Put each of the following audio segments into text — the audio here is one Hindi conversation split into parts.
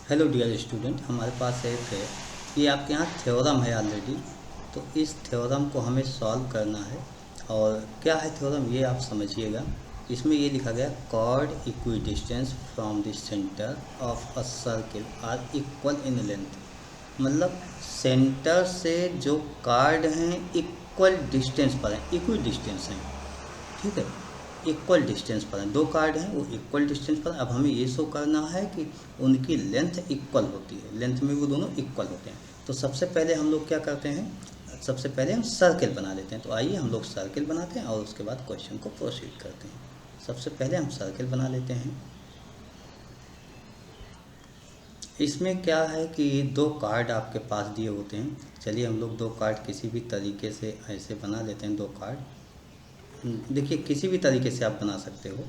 हेलो डियर स्टूडेंट, हमारे पास एक है, ये आपके यहाँ थ्योरम है ऑलरेडी। तो इस थ्योरम को हमें सॉल्व करना है। और क्या है थ्योरम ये आप समझिएगा। इसमें ये लिखा गया chord equidistance from the centre of a circle are equal in length. मतलब सेंटर से जो कार्ड हैं इक्वल डिस्टेंस पर हैं, इक्वी डिस्टेंस हैं। ठीक है, इक्वल डिस्टेंस पर हैं, दो कार्ड हैं वो इक्वल डिस्टेंस पर। अब हमें ये शो करना है कि उनकी लेंथ इक्वल होती है, लेंथ में वो दोनों इक्वल होते हैं। तो सबसे पहले हम लोग क्या करते हैं, सबसे पहले हम सर्किल बना लेते हैं। तो आइए हम लोग सर्किल बनाते हैं और उसके बाद क्वेश्चन को प्रोसीड करते हैं। सबसे पहले हम सर्किल बना लेते हैं। इसमें क्या है कि दो कार्ड आपके पास दिए होते हैं। चलिए हम लोग दो कार्ड किसी भी तरीके से ऐसे बना लेते हैं, दो कार्ड। देखिए किसी भी तरीके से आप बना सकते हो,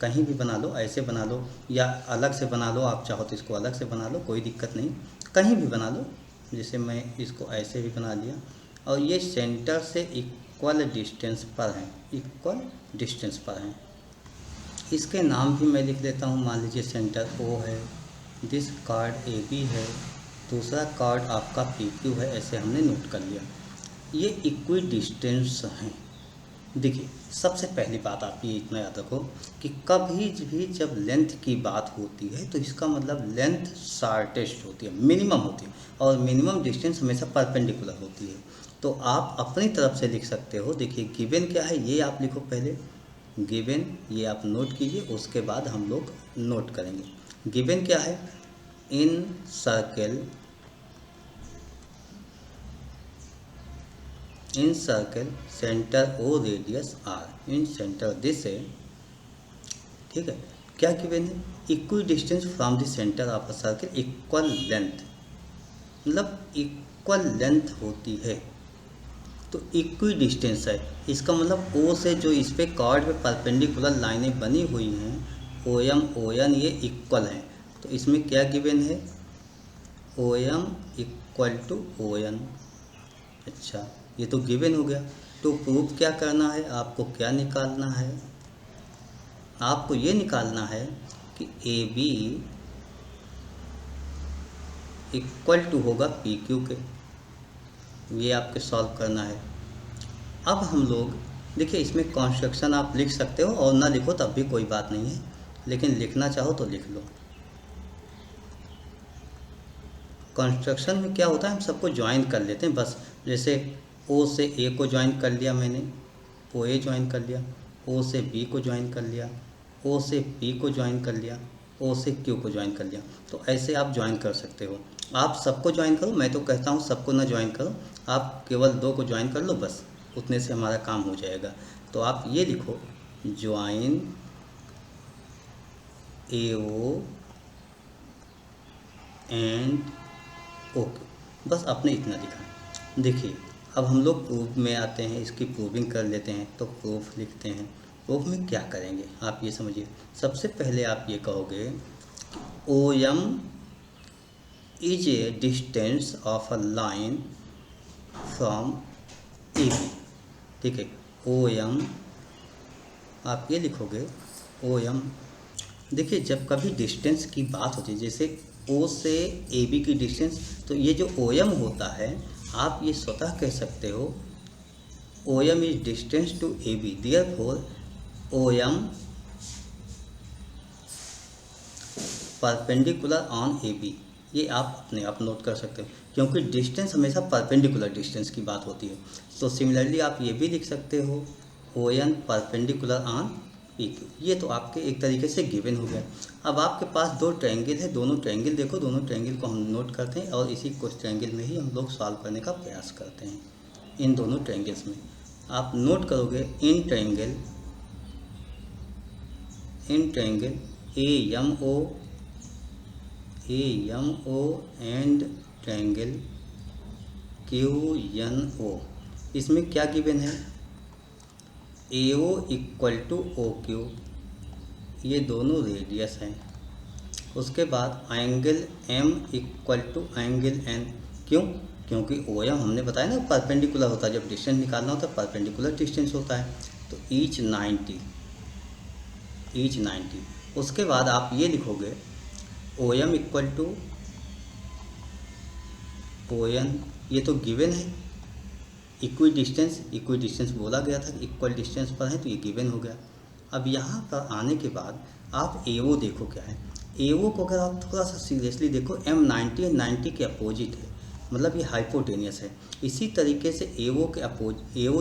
कहीं भी बना लो, ऐसे बना लो या अलग से बना लो। आप चाहो तो इसको अलग से बना लो, कोई दिक्कत नहीं, कहीं भी बना लो। जैसे मैं इसको ऐसे भी बना लिया। और ये सेंटर से इक्वल डिस्टेंस पर हैं, इक्वल डिस्टेंस पर हैं। इसके नाम भी मैं लिख देता हूँ। मान लीजिए सेंटर ओ है, दिस कार्ड ए बी है, दूसरा कार्ड आपका पी क्यू है, ऐसे हमने नोट कर लिया। ये इक्वी डिस्टेंस हैं। देखिए सबसे पहली बात आप ये इतना याद रखो कि कभी भी जब लेंथ की बात होती है तो इसका मतलब लेंथ शॉर्टेस्ट होती है, मिनिमम होती है। और मिनिमम डिस्टेंस हमेशा परपेंडिकुलर होती है। तो आप अपनी तरफ से लिख सकते हो। देखिए गिवन क्या है ये आप लिखो पहले, गिवन ये आप नोट कीजिए, उसके बाद हम लोग नोट करेंगे। गिवन क्या है, in circle, in circle centre O radius R, in centre this है। ठीक है, क्या गिवन है, equidistance from the centre of a circle equal length. मतलब इक्वल लेंथ होती है तो इक्वी डिस्टेंस है। इसका मतलब ओ से जो इस पे कार्ड पे परपेंडिकुलर लाइनें बनी हुई हैं, ओ एम ओ एन, ये इक्वल हैं। तो इसमें क्या गिवन है, O M equal to O N. अच्छा, ये तो गिवन हो गया। तो प्रूफ क्या करना है, आपको क्या निकालना है, आपको ये निकालना है कि ए बी इक्वल टू होगा पी क्यू के। ये आपके सॉल्व करना है। अब हम लोग देखिए इसमें कॉन्स्ट्रक्शन आप लिख सकते हो और ना लिखो तब भी कोई बात नहीं है, लेकिन लिखना चाहो तो लिख लो। कंस्ट्रक्शन में क्या होता है, हम सबको ज्वाइन कर लेते हैं बस। जैसे ओ से ए को ज्वाइन कर लिया मैंने, ओ ए ज्वाइन कर लिया, ओ से बी को ज्वाइन कर लिया, ओ से पी को ज्वाइन कर लिया, ओ से क्यू को ज्वाइन कर लिया। तो ऐसे आप ज्वाइन कर सकते हो। आप सबको ज्वाइन करो, मैं तो कहता हूँ सबको ना ज्वाइन करो, आप केवल दो को ज्वाइन कर लो बस, उतने से हमारा काम हो जाएगा। तो आप ये लिखो, join A O and okay, बस आपने इतना लिखा है। देखिए अब हम लोग प्रूफ में आते हैं, इसकी प्रूविंग कर लेते हैं। तो प्रूफ लिखते हैं। प्रूफ में क्या करेंगे आप ये समझिए। सबसे पहले आप ये कहोगे O M is a distance of a line from A B. ठीक है, ओ एम आप ये लिखोगे, ओ एम। देखिए जब कभी डिस्टेंस की बात होती है, जैसे ओ से ए बी की डिस्टेंस, तो ये जो ओ एम होता है आप ये स्वतः कह सकते हो O M is distance to A B, therefore O M perpendicular on A B. ये आप अपने आप नोट कर सकते हो, क्योंकि डिस्टेंस हमेशा परपेंडिकुलर डिस्टेंस की बात होती है। तो सिमिलरली आप ये भी लिख सकते हो O N perpendicular on P Q. ये तो आपके एक तरीके से गिवन हो गया। अब आपके पास दो ट्रायंगल है, दोनों ट्रायंगल देखो, दोनों ट्रायंगल को हम नोट करते हैं और इसी कुछ ट्रायंगल में ही हम लोग सॉल्व करने का प्रयास करते हैं। इन दोनों ट्रायंगल्स में आप नोट करोगे, in triangle, in triangle A M O and triangle Q N O, इसमें क्या गिवन है, A O equal to O Q, ये दोनों रेडियस हैं। उसके बाद angle M equal to angle N, क्यों, क्योंकि ओ एम हमने बताया ना परपेंडिकुलर होता है, जब डिस्टेंस निकालना होता है परपेंडिकुलर डिस्टेंस होता है। तो ईच 90, ईच 90। उसके बाद आप ये लिखोगे O M equal to O N, ये तो गिवन है। इक्वी डिस्टेंस बोला गया था कि इक्वल डिस्टेंस पर है, तो ये गिवन हो गया। अब यहाँ पर आने के बाद आप एवो देखो क्या है। एवो को अगर आप थोड़ा सा सीरियसली देखो, M90 और 90 के अपोजिट है, मतलब ये हाइपोटेनियस है। इसी तरीके से एवो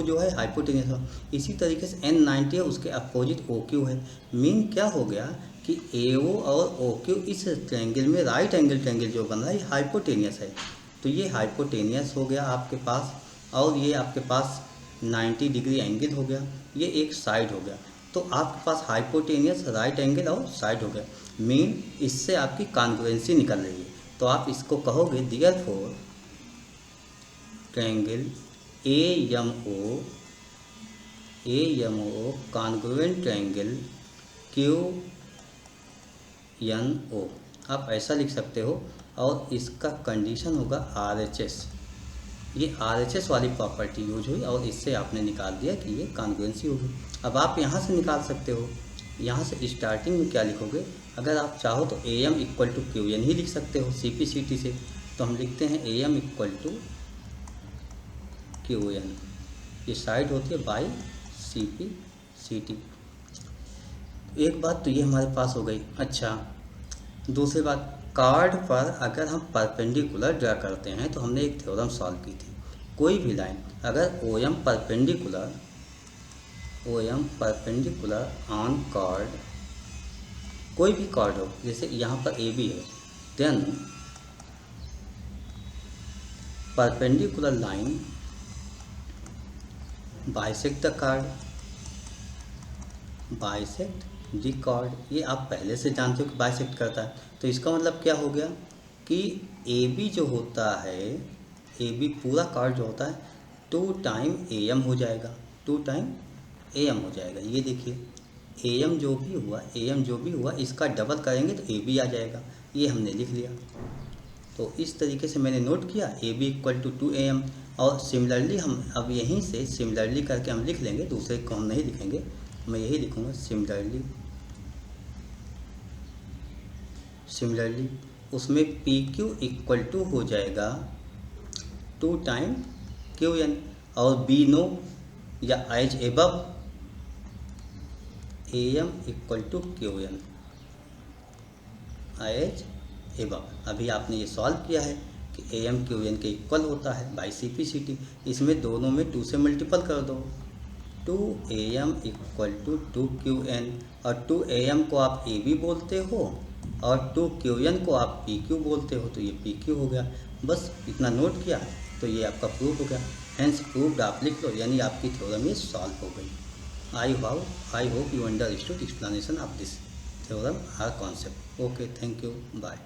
जो है हाइपोटेनियस है, इसी तरीके से N90 है, उसके अपोजिट OQ है। मीन क्या हो गया कि एवो और OQ इस ट्रायंगल में राइट एंगल ट्रायंगल जो बन रहा है ये हाइपोटेनियस है। तो ये हाइपोटेनियस हो गया आपके पास, और ये आपके पास 90 डिग्री एंगल हो गया, ये एक साइड हो गया। तो आपके पास हाइपोटेनियस, राइट एंगल और साइड हो गया। मीन इससे आपकी कॉन्ग्रुएंसी निकल रही है। तो आप इसको कहोगे therefore triangle AMO congruent triangle QNO, आप ऐसा लिख सकते हो। और इसका कंडीशन होगा RHS। ये RHS वाली प्रॉपर्टी यूज हुई और इससे आपने निकाल दिया कि ये कॉन्ग्रुएंसी होगी। अब आप यहाँ से निकाल सकते हो, यहाँ से स्टार्टिंग में क्या लिखोगे, अगर आप चाहो तो AM इक्वल टू QN ही लिख सकते हो CP/CT से। तो हम लिखते हैं AM इक्वल टू QN, ये साइड होती है बाई CP/CT। एक बात तो ये हमारे पास हो गई। अच्छा, दूसरी बात, कार्ड पर अगर हम परपेंडिकुलर ड्रा करते हैं तो हमने एक थ्योरम सॉल्व की थी। कोई भी लाइन अगर OM परपेंडिकुलर ऑन कार्ड, कोई भी कार्ड हो, जैसे यहाँ पर AB है, then perpendicular line bisect the chord. ये आप पहले से जानते हो कि बाइसेक्ट करता है। तो इसका मतलब क्या हो गया कि AB जो होता है, AB पूरा कार्ड जो होता है 2 टाइम AM हो जाएगा, 2 टाइम AM हो जाएगा। ये देखिए AM जो भी हुआ इसका डबल करेंगे तो AB आ जाएगा। ये हमने लिख लिया। तो इस तरीके से मैंने नोट किया AB इक्वल टू 2AM। और सिमिलरली हम अब यहीं से सिमिलरली करके हम लिख लेंगे, दूसरे को हम नहीं लिखेंगे, मैं यही लिखूँगा सिमिलरली। उसमें PQ इक्वल टू हो जाएगा 2 टाइम QN, और बिनो या as above AM equal to QN as above. अभी आपने ये सॉल्व किया है कि AM QN के इक्वल होता है बाई CP/CT। इसमें दोनों में 2 से मल्टीपल कर दो, 2AM इक्वल टू 2QN, और 2AM को आप AB बोलते हो और 2QN को आप PQ बोलते हो, तो ये PQ हो गया। बस इतना नोट किया तो ये आपका प्रूफ हो गया। हेंस प्रूव्ड आप लिख लो, यानी आपकी थ्योरम ये सॉल्व हो गई। I hope you understood explanation of this theorem और concept. Okay, thank you, bye.